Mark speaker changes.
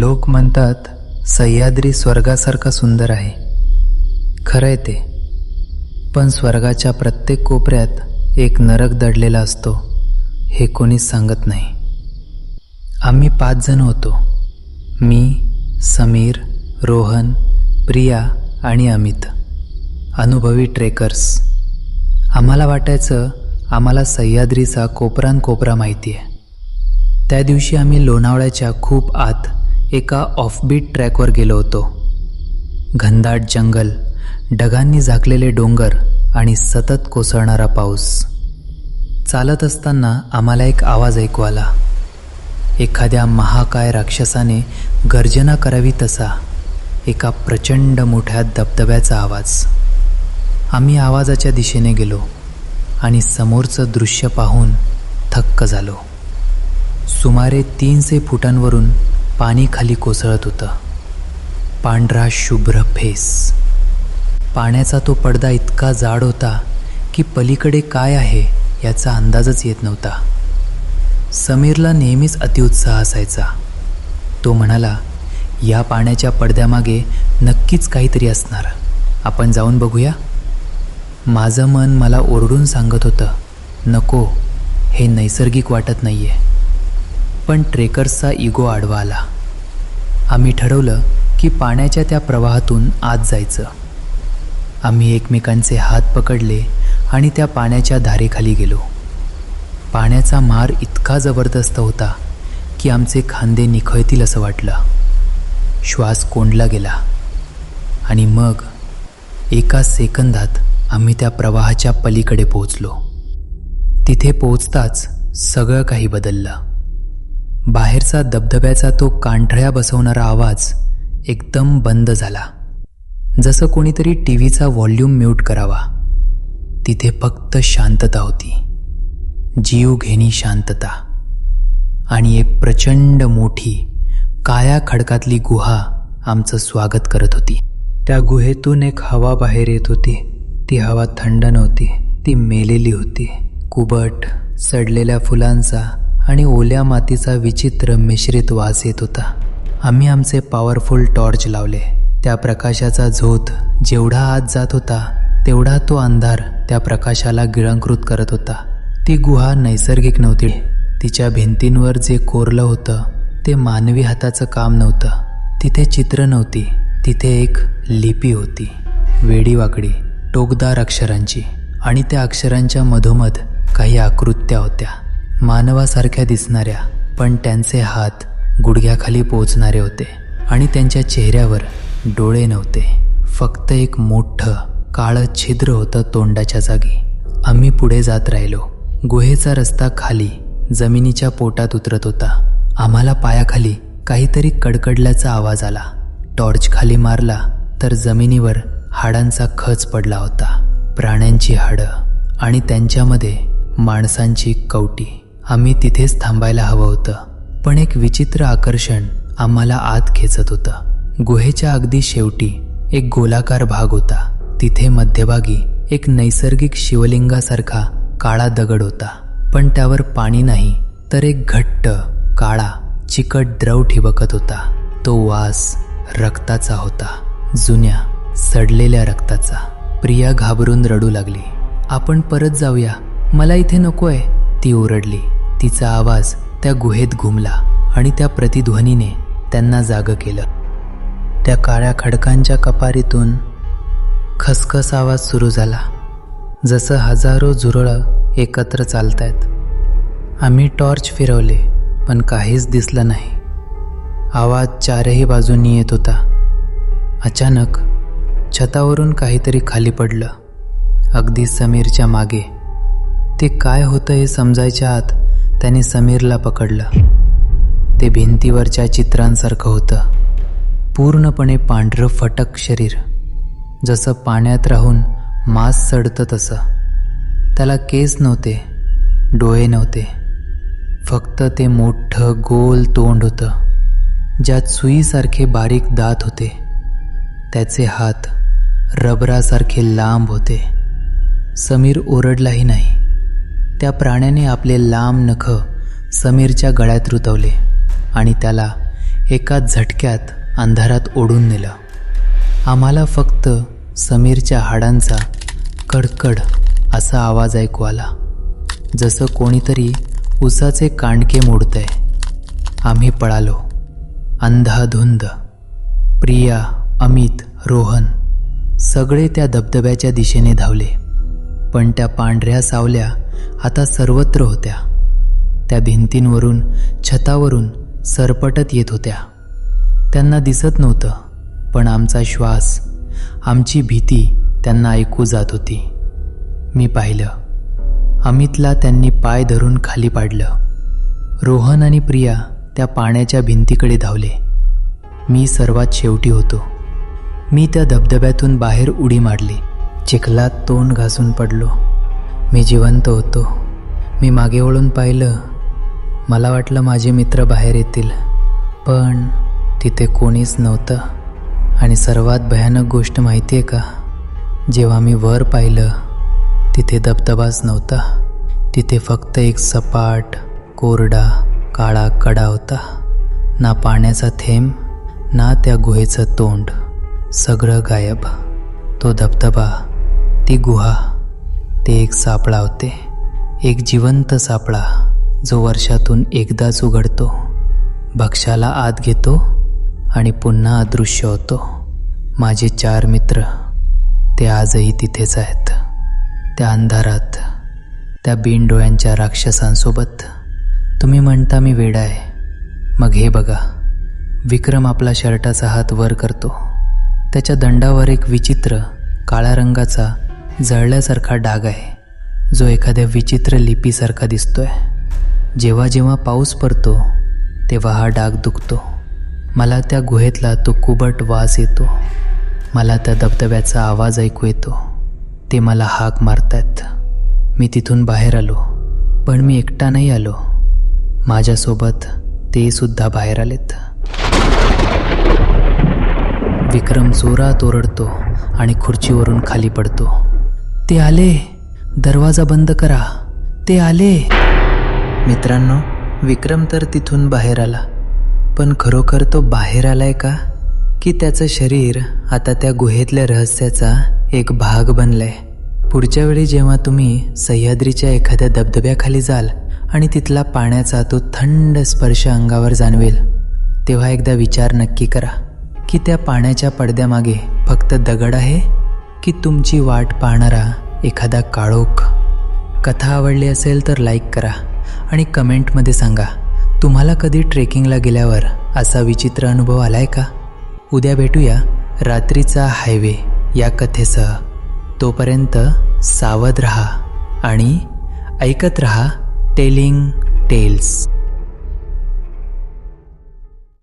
Speaker 1: लोक म्हणतात सह्याद्री स्वर्गासारखा सुंदर आहे. खरं आहे ते. पण स्वर्गाच्या प्रत्येक कोपऱ्यात एक नरक दडलेला असतो हे कोणीच सांगत नाही. आम्ही 5 जण होतो. मी, समीर, रोहन, प्रिया आणि अमित. अनुभवी ट्रेकर्स. आम्हाला वाटायचं आम्हाला सह्याद्रीचा कोपरानकोपरा माहिती आहे. त्या दिवशी आम्ही लोणावळ्याच्या खूप आत एका ऑफबीट ट्रॅकवर गेलो होतो. घनदाट जंगल, ढगांनी झाकलेले डोंगर आणि सतत कोसळणारा पाऊस. चालत असताना आम्हाला एक आवाज ऐकू आला. एखाद्या महाकाय राक्षसाने गर्जना करावी तसा एका प्रचंड मोठ्या धबधब्याचा आवाज. आम्ही आवाजाच्या दिशेने गेलो आणि समोरचं दृश्य पाहून थक्क झालो. सुमारे 300 फुटांवरून पाणी खाली कोसळत होतं. पांढरा शुभ्र फेस. पाण्याचा तो पडदा इतका जाड होता की पलीकडे काय आहे याचा अंदाजच येत नव्हता. समीरला नेहमीच अतिउत्साह असायचा. तो म्हणाला, या पाण्याच्या पडद्यामागे नक्कीच काहीतरी असणार, आपण जाऊन बघूया. माझं मन मला ओरडून सांगत होतं, नको, हे नैसर्गिक वाटत नाहीये. पण ट्रेकर्सचा इगो आडवा आला. आम्ही ठरवलं की पाण्याच्या त्या प्रवाहातून आत जायचं. आम्ही एकमेकांचे हात पकडले आणि त्या पाण्याच्या धारेखाली गेलो. पाण्याचा मार इतका जबरदस्त होता की आमचे खांदे निखळतील असं वाटलं. श्वास कोंडला गेला आणि मग एका सेकंदात आम्ही त्या प्रवाहाच्या पलीकडे पोहोचलो. तिथे पोहोचताच सगळं काही बदललं. बाहेरचा धबधब्याचा तो कानठळ्या बसवणारा आवाज एकदम बंद झाला, जसं कोणीतरी टीव्हीचा व्हॉल्यूम म्यूट करावा. तिथे फक्त शांतता होती, जीवघेणी शांतता. आणि एक प्रचंड मोठी काळ्या खडकातली गुहा आमचं स्वागत करत होती. त्या गुहेतून एक हवा बाहेर येत होती. ती हवा थंड नव्हती, ती मेलेली होती. कुबट, सडलेल्या फुलांचा आणि ओल्या मातीचा विचित्र मिश्रित वास येत होता. आम्ही आमचे पॉवरफुल टॉर्च लावले. त्या प्रकाशाचा झोत जेवढा आत जात होता तेवढा तो अंधार त्या प्रकाशाला गिळंकृत करत होता. ती गुहा नैसर्गिक नव्हती. तिच्या भिंतींवर जे कोरलं होतं ते मानवी हाताचं काम नव्हतं. तिथे चित्र नव्हती, तिथे एक लिपी होती, वेडीवाकडी, टोकदार अक्षरांची. आणि त्या अक्षरांच्या मधोमध काही आकृत्या होत्या, मानवासारख्या दिसणाऱ्या, पण त्यांचे हात गुडघ्याखाली पोहोचणारे होते. आणि त्यांच्या चेहऱ्यावर डोळे नव्हते, फक्त एक मोठं काळं छिद्र होतं तोंडाच्या जागी. आम्ही पुढे जात राहिलो. गुहेचा रस्ता खाली जमिनीच्या पोटात उतरत होता. आम्हाला पायाखाली काहीतरी कडकडल्याचा आवाज आला. टॉर्च खाली मारला तर जमिनीवर हाडांचा खच पडला होता. प्राण्यांची हाडं आणि त्यांच्यामध्ये माणसांची कवटी. आम्ही तिथेच थांबायला हवं होतं, पण एक विचित्र आकर्षण आम्हाला आत खेचत होतं. गुहेच्या अगदी शेवटी एक गोलाकार भाग होता. तिथे मध्यभागी एक नैसर्गिक शिवलिंगासारखा काळा दगड होता, पण त्यावर पाणी नाही तर एक घट्ट काळा चिकट द्रव ठिबकत होता. तो वास रक्ताचा होता, जुन्या सडलेल्या रक्ताचा. प्रिया घाबरून रडू लागली. आपण परत जाऊया, मला इथे नकोय, ती ओरडली. तिचा आवाज त्या गुहेत घुमला आणि त्या प्रतिध्वनीने त्यांना जागं केलं. त्या काळ्या खडकांच्या कपारीतून खसखस आवाज सुरू झाला, जसं हजारो झुरळं एकत्र चालतायत. आम्ही टॉर्च फिरवले पण काहीच दिसलं नाही. आवाज 4ही बाजूंनी येत होता. अचानक छतावरून काहीतरी खाली पडलं, अगदी समीरच्या मागे. ते काय होतं हे समजायच्या आत त्याने समीरला पकडलं. ते भिंतीवरच्या चित्रांसारखं होतं, पूर्णपणे पांढरं फटक शरीर, जसं पाण्यात राहून मांस सडतं तसं. त्याला केस नव्हते, डोळे नव्हते, फक्त ते मोठं गोल तोंड होतं, ज्यात सुईसारखे बारीक दात होते. त्याचे हात रबरासारखे लांब होते. समीर ओरडलाही नाही. त्या प्राण्याने आपले लांब नखं समीरच्या गळ्यात रुतवले आणि त्याला एका झटक्यात अंधारात ओढून नेलं. आम्हाला फक्त समीरच्या हाडांचा कडकड असा आवाज ऐकू आला, जसं कोणीतरी उसाचे कांडके मोडतंय. आम्ही पळालो अंधाधुंद. प्रिया, अमित, रोहन सगळे त्या धबधब्याच्या दिशेने धावले. पण त्या पांढऱ्या सावल्या आता सर्वत्र होत्या. त्या भिंतींवरून, छतावरून सरपटत येत होत्या. त्यांना दिसत नव्हतं, पण आमचा श्वास, आमची भीती त्यांना ऐकू जात होती. मी पाहिलं, अमितला त्यांनी पाय धरून खाली पाडलं. रोहन आणि प्रिया त्या पाण्याच्या भिंतीकडे धावले. मी सर्वात शेवटी होतो. मी त्या धबधब्यातून बाहेर उडी मारली. चिखलात तोंड घासून पडलो. मी जिवंत होतो. मी मागे वळून पाहिलं. मला वाटलं माझे मित्र बाहेर येतील, पण तिथे कोणीच नव्हतं. आणि सर्वात भयानक गोष्ट माहिती आहे का? जेव्हा मी वर पाहिलं, तिथे धबधबाच नव्हता. तिथे फक्त एक सपाट, कोरडा, काळा कडा होता. ना पाण्याचा थेंब, ना त्या गुहेचं तोंड. सगळं गायब. तो धबधबा, ती गुहा, ते एक सापळा होते. एक जिवंत सापळा, जो वर्षातून एकदाच उघडतो, भक्ष्याला आत घेतो आणि पुन्हा अदृश्य होतो. माझे 4 मित्र, ते आजही तिथेच आहेत. त्या अंधारात, त्या बिनडोळ्यांच्या राक्षसांसोबत. तुम्ही म्हणता मी वेडा आहे. मग हे बघा, विक्रम आपला शर्टाचा हात वर करतो. त्याच्या दंडावर एक विचित्र काळ्या रंगाचा जळल्यासारखा डाग आहे, जो एखाद्या विचित्र लिपीसारखा दिसतोय. जेव्हा जेव्हा पाऊस पडतो, तेव्हा हा डाग दुखतो. मला त्या गुहेतला तो कुबट वास येतो. मला त्या धबधब्याचा आवाज ऐकू येतो. ते मला हाक मारतायत. मी तिथून बाहेर आलो, पण मी एकटा नाही आलो. माझ्यासोबत ते सुद्धा बाहेर आलेत. विक्रम जोरात ओरडतो आणि खुर्चीवरून खाली पडतो. ते आले, दरवाजा बंद करा, ते आले. मित्रांनो, विक्रम तर तिथून बाहेर आला, पण खरोखर तो बाहेर आलाय का? की त्याचं शरीर आता त्या गुहेतल्या रहस्याचा एक भाग बनलंय? पुढच्या वेळी जेव्हा तुम्ही सह्याद्रीच्या एखाद्या धबधब्याखाली जाल आणि तिथला पाण्याचा तो थंड स्पर्श अंगावर जाणवेल, तेव्हा एकदा विचार नक्की करा की त्या पाण्याच्या पडद्यामागे फक्त दगड आहे, की तुमची वाट पाहणारा एखादा काळोख? कथा आवडली असेल तर लाईक करा आणि कमेंटमध्ये सांगा, तुम्हाला कधी ट्रेकिंगला गेल्यावर असा विचित्र अनुभव आलाय का? उद्या भेटूया रात्रीचा हायवे या कथेसह. तोपर्यंत सावध रहा आणि ऐकत रहा टेलिंग टेल्स.